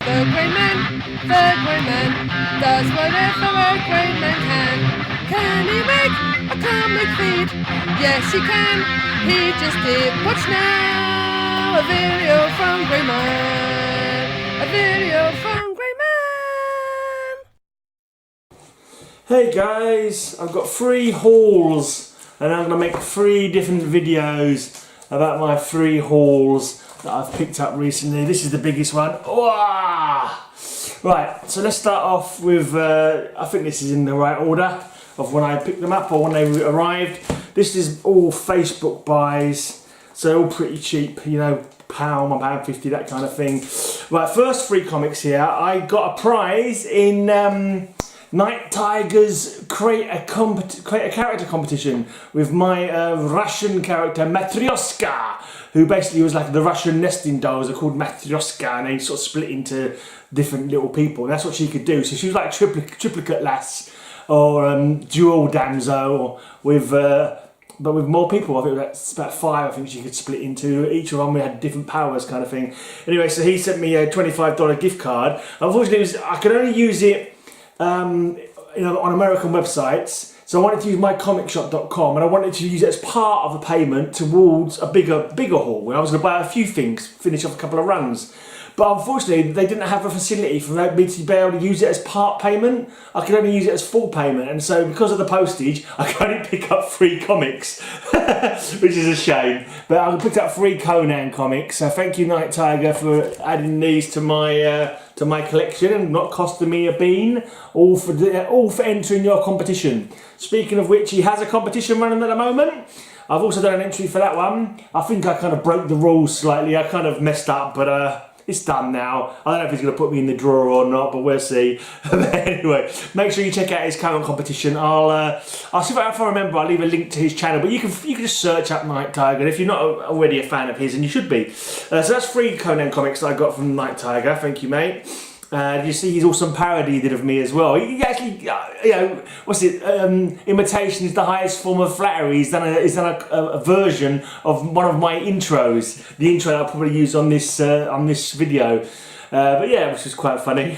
The Grey Man does whatever a Grey Man can. Can he make a comic feed? Yes, he can. He just did. Watch now, a video from Grey Man. A video from Grey Man. Hey guys, I've got 3 hauls, and I'm going to make 3 different videos about my 3 hauls that I've picked up recently. This is the biggest one. Right, so let's start off with, I think this is in the right order of when I picked them up or when they arrived. This is all Facebook buys, so all pretty cheap, you know, £1, £1.50, that kind of thing. Right, first 3 comics here. I got a prize in Nighttiger's create a character competition with my Russian character Matryoshka, who basically was like the Russian nesting dolls are called Matryoshka, and they sort of split into different little people, and that's what she could do. So she was like triplicate lass or dual damsel with but with more people. I think that's about 5 I think she could split into. Each of them we had different powers kind of thing. Anyway, so he sent me a $25 gift card. Unfortunately I could only use it you know, on American websites, so I wanted to use mycomicshop.com, and I wanted to use it as part of the payment towards a bigger haul, where I was going to buy a few things, finish off a couple of runs. But unfortunately, they didn't have a facility for me to be able to use it as part payment. I could only use it as full payment, and so because of the postage, I could only pick up 3 comics, which is a shame. But I picked up 3 Conan comics, so thank you Nighttiger for adding these to my collection and not costing me a bean, all for entering your competition. Speaking of which, he has a competition running at the moment. I've also done an entry for that one. I think I kind of broke the rules slightly. I kind of messed up, but it's done now. I don't know if he's going to put me in the drawer or not, but we'll see. But anyway, make sure you check out his current competition. I'll see if I remember. I'll leave a link to his channel, but you can just search up Nighttiger if you're not already a fan of his, and you should be. So that's 3 Conan comics that I got from Nighttiger. Thank you, mate. You see his awesome parody he did of me as well. He actually, you know, what's it? Imitation is the highest form of flattery. He's done a version of one of my intros. The intro that I'll probably use on this video. But yeah, which was quite funny.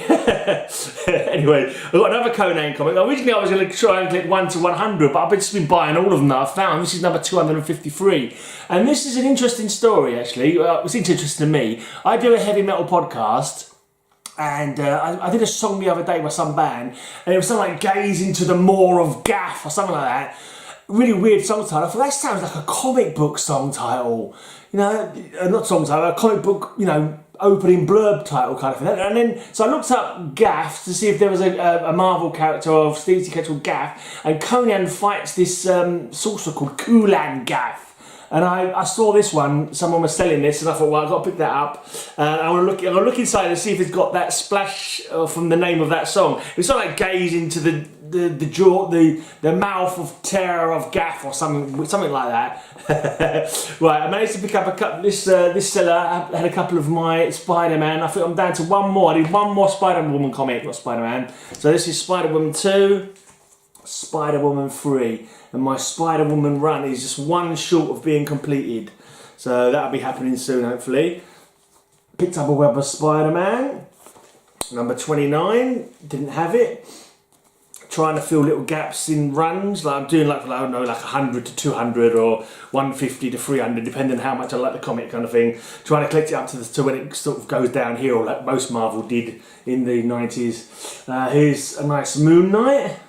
Anyway, I've got another Conan comic. Originally I was going to try and click 1 to 100, but I've just been buying all of them that I've found. This is number 253. And this is an interesting story, actually. It's interesting to me. I do a heavy metal podcast. And I did a song the other day by some band, and it was something like Gaze into the Maw of Gaff or something like that. Really weird song title. I thought that sounds like a comic book song title. You know, not song title, a comic book, you know, opening blurb title kind of thing. And then, so I looked up Gaff to see if there was a Marvel character or Steve character called Gaff, and Conan fights this sorcerer called Kulan Gaff. And I saw this one, someone was selling this, and I thought, well, I've got to pick that up. I'm gonna look inside and see if it's got that splash from the name of that song. It's sort of like Gaze into the mouth of terror of Gaff or something like that. Right, I managed to pick up a couple. This seller had a couple of my Spider-Man. I think I'm down to 1 more. I need 1 more Spider-Woman comic, not Spider-Man. So this is Spider-Woman 2, Spider-Woman 3. And my Spider-Woman run is just 1 short of being completed. So that'll be happening soon, hopefully. Picked up a web of Spider-Man. Number 29, didn't have it. Trying to fill little gaps in runs. Like I'm doing like, I don't know, like 100 to 200 or 150 to 300, depending on how much I like the comic kind of thing. Trying to collect it up to when it sort of goes downhill, like most Marvel did in the 90s. Here's a nice Moon Knight.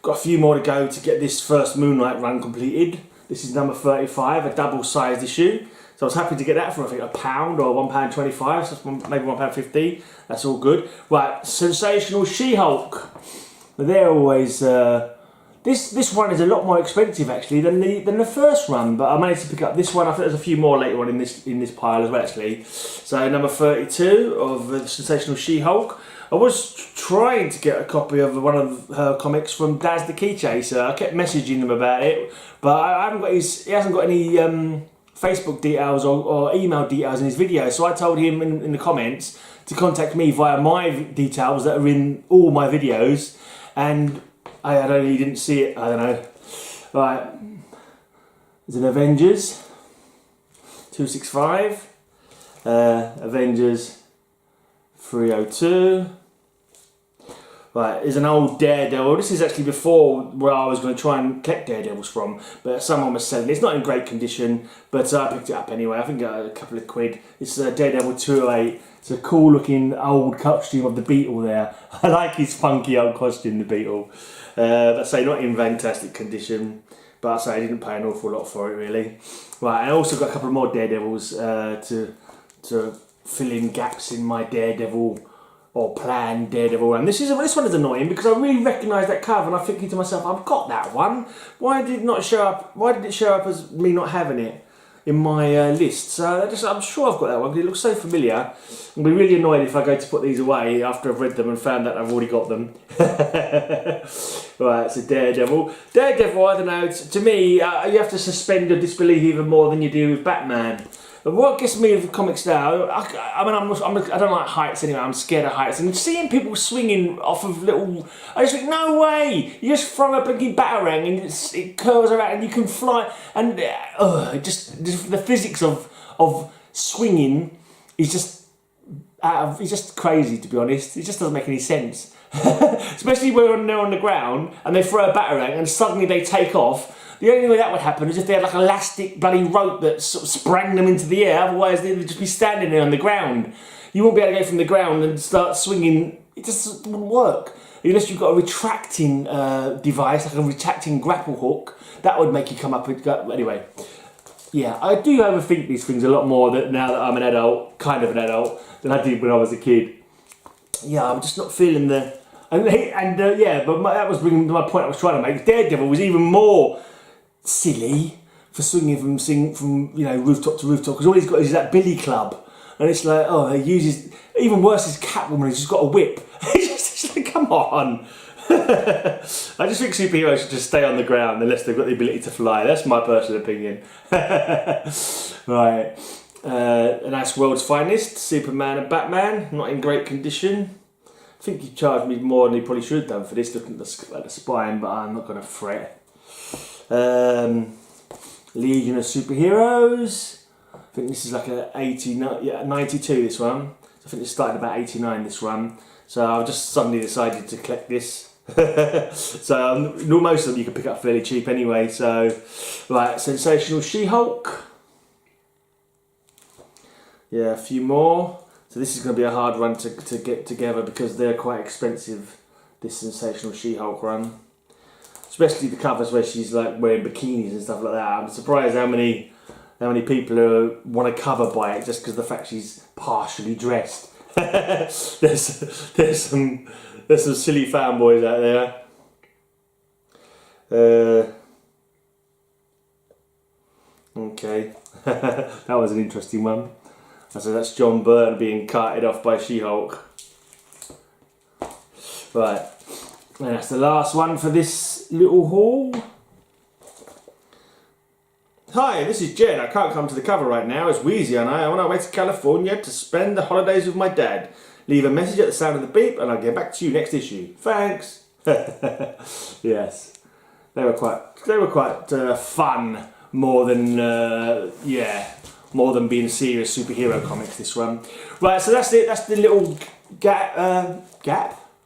Got a few more to go to get this first Moon Knight run completed. This is number 35, a double-sized issue. So I was happy to get that for, I think, £1 or £1.25, so maybe £1.50. That's all good. Right, Sensational She-Hulk. They're always... This one is a lot more expensive, actually, than the first run, but I managed to pick up this one. I think there's a few more later on in this pile as well, actually. So number 32 of Sensational She-Hulk. I was trying to get a copy of one of her comics from Daz the Key Chaser. I kept messaging him about it, but I haven't got he hasn't got any Facebook details or email details in his video. So I told him in the comments to contact me via my details that are in all my videos, and he didn't see it. I don't know. Right, there's an Avengers 265, Avengers 302. Right, there's an old Daredevil. This is actually before where I was going to try and collect Daredevils from, but someone was selling it. It's not in great condition, but I picked it up anyway. I think a couple of quid. It's Daredevil 208. It's a cool looking old costume of the Beetle there. I like his funky old costume, the Beetle. I say not in fantastic condition, but I say I didn't pay an awful lot for it really. Right, I also got a couple of more Daredevils to fill in gaps in my Daredevil or planned Daredevil run. This one is annoying because I really recognise that cover and I'm thinking to myself, I've got that one. Why did it not show up? Why did it show up as me not having it in my list? So I'm sure I've got that one because it looks so familiar. I'll be really annoyed if I go to put these away after I've read them and found that I've already got them. Right, so Daredevil. Daredevil, I don't know, to me, you have to suspend your disbelief even more than you do with Batman. But what gets me with the comics now, I don't like heights anyway, I'm scared of heights. And seeing people swinging off of little, I just think, no way! You just throw a blinking batarang and it curls around and you can fly. And just the physics of swinging is just, it's just crazy to be honest. It just doesn't make any sense. Especially when they're on the ground and they throw a batarang and suddenly they take off. The only way that would happen is if they had like an elastic bloody rope that sort of sprang them into the air, otherwise they would just be standing there on the ground. You won't be able to go from the ground and start swinging, it just wouldn't work. Unless you've got a retracting device, like a retracting grapple hook, that would make you come up and go. Anyway, yeah, I do overthink these things a lot more now that I'm an adult, kind of an adult, than I did when I was a kid. Yeah, I'm just not feeling the... yeah, but that was bringing my point I was trying to make. Daredevil was even more silly for swinging from rooftop to rooftop because all he's got is that billy club and it's like, oh, he uses, even worse is Catwoman, he's just got a whip. It's like, come on. I just think superheroes should just stay on the ground unless they've got the ability to fly. That's my personal opinion. Right, and that's World's Finest, Superman and Batman, not in great condition. I think he charged me more than he probably should have done for this, looking at the spine, but I'm not going to fret. Legion of Superheroes. I think this is like a 92 this one. I think it started about 89 this one. So I've just suddenly decided to collect this. So most of them you can pick up fairly cheap anyway. So right, Sensational She-Hulk. Yeah, a few more. So this is going to be a hard run to get together because they're quite expensive, this Sensational She-Hulk run. Especially the covers where she's like wearing bikinis and stuff like that. I'm surprised how many people want to cover by it just because of the fact she's partially dressed. there's some silly fanboys out there. Okay, that was an interesting one. So that's John Byrne being carted off by She-Hulk. Right. And that's the last one for this little haul. Hi, this is Jen. I can't come to the cover right now. It's Wheezy and I are on our way to California to spend the holidays with my dad. Leave a message at the sound of the beep and I'll get back to you next issue. Thanks. Yes, they were quite fun more than more than being serious superhero comics. This one, right? So that's it. That's the little gap.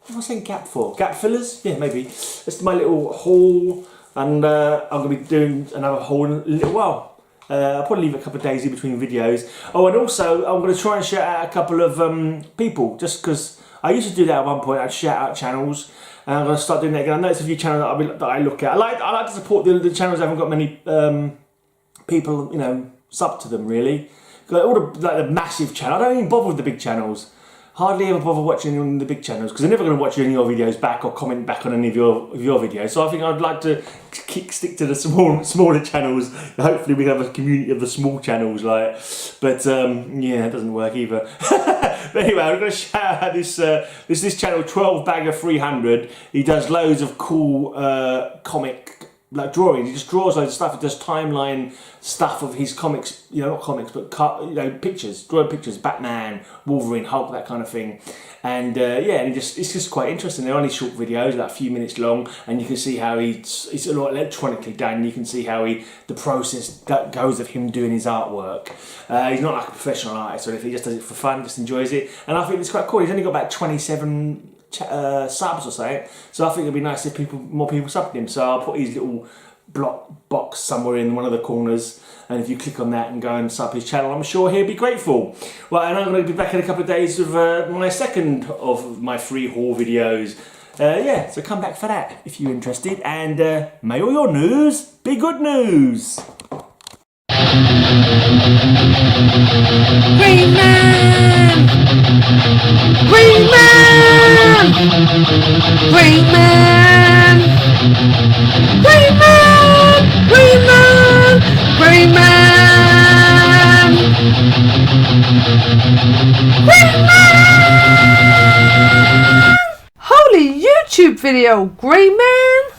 What am I saying gap for? Gap fillers? Yeah, maybe. That's my little haul, and I'm going to be doing another haul in a little while. I'll probably leave a couple of days in between videos. Oh, and also I'm going to try and shout out a couple of people, just because I used to do that at one point. I'd shout out channels, and I'm going to start doing that again. I know it's a few channels that I look at. I like to support the channels that haven't got many people, sub to them really. All the massive channels. I don't even bother with the big channels. Hardly ever bother watching on the big channels because they're never going to watch any of your videos back or comment back on any of your videos. So I think I'd like to stick to the smaller channels. Hopefully we can have a community of the small channels, But yeah, it doesn't work either. But anyway, I'm going to shout out this channel, Twelvebagger 300. He does loads of cool comic like drawing. He just draws loads of stuff. He does timeline stuff of his comics, not comics, but pictures, drawing pictures, Batman, Wolverine, Hulk, that kind of thing. And and it's just quite interesting. They're only short videos, like a few minutes long, and you can see how it's a lot electronically done. You can see how the process that goes of him doing his artwork. He's not like a professional artist or anything. He just does it for fun, just enjoys it. And I think it's quite cool. He's only got about 27 subs or something, so I think it'd be nice if more people subbed him. So I'll put his little block box somewhere in one of the corners, and if you click on that and go and sub his channel, I'm sure he'll be grateful. Well, and I'm going to be back in a couple of days with my second of my free haul videos. So come back for that if you're interested, and may all your news be good news. Green Man! Green Man! Green Man! Green Man! Green Man! Green Man! Green Man! Holy YouTube video, Green Man!